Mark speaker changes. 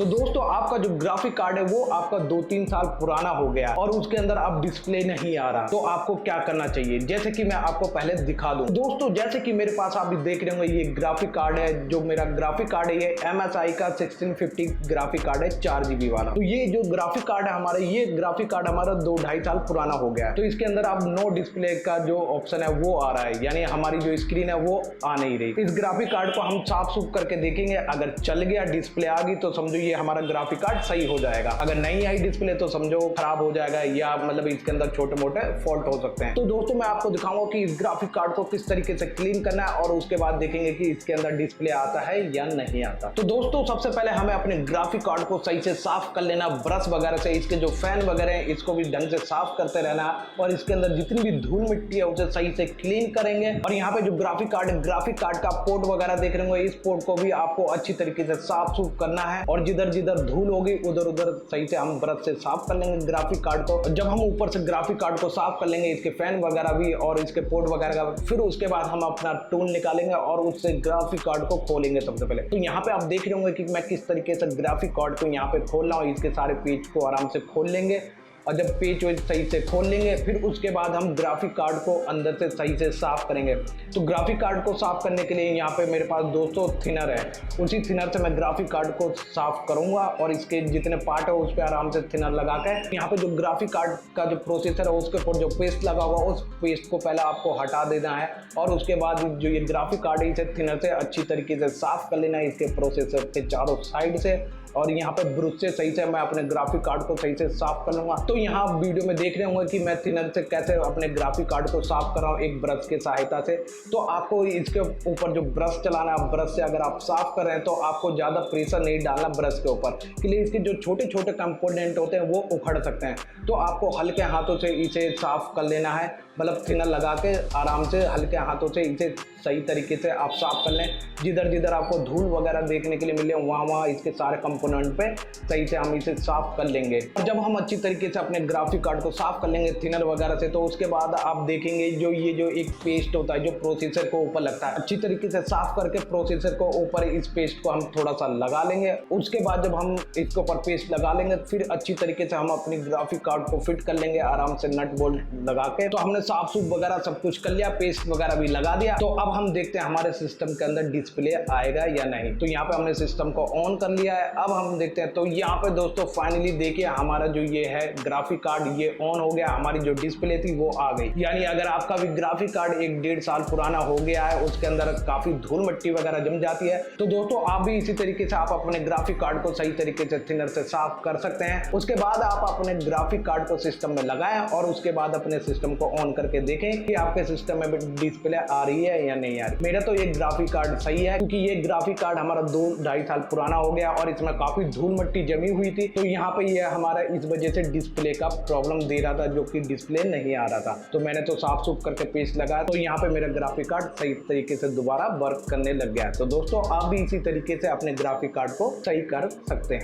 Speaker 1: तो दोस्तों आपका जो ग्राफिक कार्ड है वो आपका 2-3 साल पुराना हो गया और उसके अंदर अब डिस्प्ले नहीं आ रहा, तो आपको क्या करना चाहिए, जैसे कि मैं आपको पहले दिखा दूं। दोस्तों जैसे कि मेरे पास आप देख रहे होंगे ये ग्राफिक कार्ड है, जो मेरा ग्राफिक कार्ड है ये MSI का 1650 ग्राफिक कार्ड है 4GB वाला। तो ये जो ग्राफिक कार्ड है हमारा, ये ग्राफिक कार्ड हमारा 2-2.5 साल पुराना हो गया है। तो इसके अंदर अब नो डिस्प्ले का जो ऑप्शन है वो आ रहा है, यानी हमारी जो स्क्रीन है वो आ नहीं रही। इस ग्राफिक कार्ड को हम साफ सूफ करके देखेंगे, अगर चल गया डिस्प्ले आ गई तो समझो ये हमारा ग्राफिक कार्ड सही हो जाएगा, अगर नहीं आई डिस्प्ले तो समझो खराब हो जाएगा या मतलब इसके अंदर छोटे मोटे फॉल्ट हो सकते हैं। तो दोस्तों मैं आपको दिखाऊंगा कि इस ग्राफिक कार्ड को किस तरीके से क्लीन करना है और उसके बाद देखेंगे कि इसके अंदर डिस्प्ले आता है या नहीं आता। तो दोस्तों सबसे पहले हमें अपने ग्राफिक कार्ड को सही से साफ कर लेना ब्रश वगैरह से, इसके जो फैन वगैरह है इसको भी ढंग से साफ करते रहना और इसके अंदर जितनी भी धूल मिट्टी है उसे सही से क्लीन करेंगे। और यहाँ पे जो ग्राफिक कार्ड है, ग्राफिक कार्ड का पोर्ट वगैरह देख रहे होंगे, इस पोर्ट को भी आपको अच्छी तरीके से साफ सूफ करना है और जिधर जिधर धूल होगी उधर उधर सही से हम ब्रश से साफ कर लेंगे ग्राफिक कार्ड को। जब हम ऊपर से ग्राफिक कार्ड को साफ कर लेंगे, इसके फैन वगैरह भी और इसके पोर्ट वगैरह का, फिर उसके बाद हम अपना टूल निकालेंगे और उससे ग्राफिक कार्ड को खोलेंगे सबसे पहले। तो यहाँ पे आप देख रहे होंगे कि मैं किस तरीके से ग्राफिक कार्ड को यहाँ पे खोल रहा हूँ। इसके सारे पेज को आराम से खोल लेंगे और जब पेज सही से खोल लेंगे फिर उसके बाद हम ग्राफिक कार्ड को अंदर से सही से साफ करेंगे। तो ग्राफिक कार्ड को साफ करने के लिए यहाँ पे मेरे पास दोस्तों थिनर है, उसी थिनर से मैं ग्राफिक कार्ड को साफ करूंगा और इसके जितने पार्ट है उस पर आराम से थिनर लगा के यहाँ पे जो ग्राफिक कार्ड का जो प्रोसेसर है उसके ऊपर जो पेस्ट लगा हुआ उस पेस्ट को पहले आपको हटा देना है और उसके बाद जो ये ग्राफिक कार्ड है इसे थिनर से अच्छी तरीके से साफ कर लेना है इसके प्रोसेसर के चारों साइड से। और यहाँ पे ब्रश से सही से मैं अपने ग्राफिक कार्ड को सही से साफ कर लूंगा। तो यहाँ आप वीडियो में देख रहे होंगे कि मैं थिनर से कैसे अपने ग्राफिक कार्ड को साफ कर रहा हूँ एक ब्रश के सहायता से। तो आपको इसके ऊपर जो ब्रश चलाना है, ब्रश से अगर आप साफ कर रहे हैं तो आपको ज़्यादा प्रेशर नहीं डालना ब्रश के ऊपर, इसलिए इसके जो छोटे छोटे कंपोनेंट होते हैं वो उखड़ सकते हैं। तो आपको हल्के हाथों से इसे साफ कर लेना है, मतलब थिनर लगा के आराम से हल्के हाथों से इसे सही तरीके से आप साफ कर लें। जिधर जिधर आपको धूल वगैरह देखने के लिए मिले वहाँ इसके सारे कंपोनेंट पे सही से हम इसे साफ कर लेंगे। और जब हम अच्छी तरीके से अपने ग्राफिक कार्ड को साफ कर लेंगे थिनर वगैरह से, तो उसके बाद आप देखेंगे जो ये जो एक पेस्ट होता है जो प्रोसेसर को ऊपर लगता है, अच्छी तरीके से साफ करके प्रोसेसर को ऊपर इस पेस्ट को हम थोड़ा सा लगा लेंगे। उसके बाद जब हम इसके ऊपर पेस्ट लगा लेंगे फिर अच्छी तरीके से हम अपनी ग्राफिक कार्ड को फिट कर लेंगे आराम से नट बोल्ट लगा के। तो हमने साफ सूफ वगैरह सब कुछ कर लिया, पेस्ट वगैरह भी लगा दिया। तो अब हम देखते हैं हमारे सिस्टम के अंदर डिस्प्ले आएगा या नहीं। तो यहाँ पे हमने सिस्टम को ऑन कर लिया है, अब हम देखते हैं। तो यहाँ पे दोस्तों फाइनली देखिए हमारा जो ये है ग्राफिक कार्ड ये ऑन हो गया, हमारी जो डिस्प्ले थी वो आ गई। यानी अगर आपका भी ग्राफिक कार्ड 1-1.5 साल पुराना हो गया है, उसके अंदर काफी धूल मिट्टी वगैरह जम जाती है, तो दोस्तों आप भी इसी तरीके से आप अपने ग्राफिक कार्ड को सही तरीके से थिनर से साफ कर सकते हैं। उसके बाद आप अपने ग्राफिक कार्ड को सिस्टम में लगाएं और उसके बाद अपने सिस्टम को ऑन करके देखें कि आपके सिस्टम में डिस्प्ले आ रही है या नहीं आ रही। मेरा तो ये ग्राफिक कार्ड सही है क्योंकि ये ग्राफिक कार्ड हमारा 2-2.5 साल पुराना हो गया और इसमें काफी धूल मिट्टी जमी हुई थी। तो यहाँ पे ये हमारा इस वजह से डिस्प्ले का प्रॉब्लम दे रहा था, जो कि डिस्प्ले नहीं आ रहा था। तो मैंने तो साफ सूफ करके पेस्ट लगाया, तो यहाँ पे मेरा ग्राफिक कार्ड सही तरीके से दोबारा वर्क करने लग गया है। तो दोस्तों आप भी इसी तरीके से अपने ग्राफिक कार्ड को सही कर सकते हैं।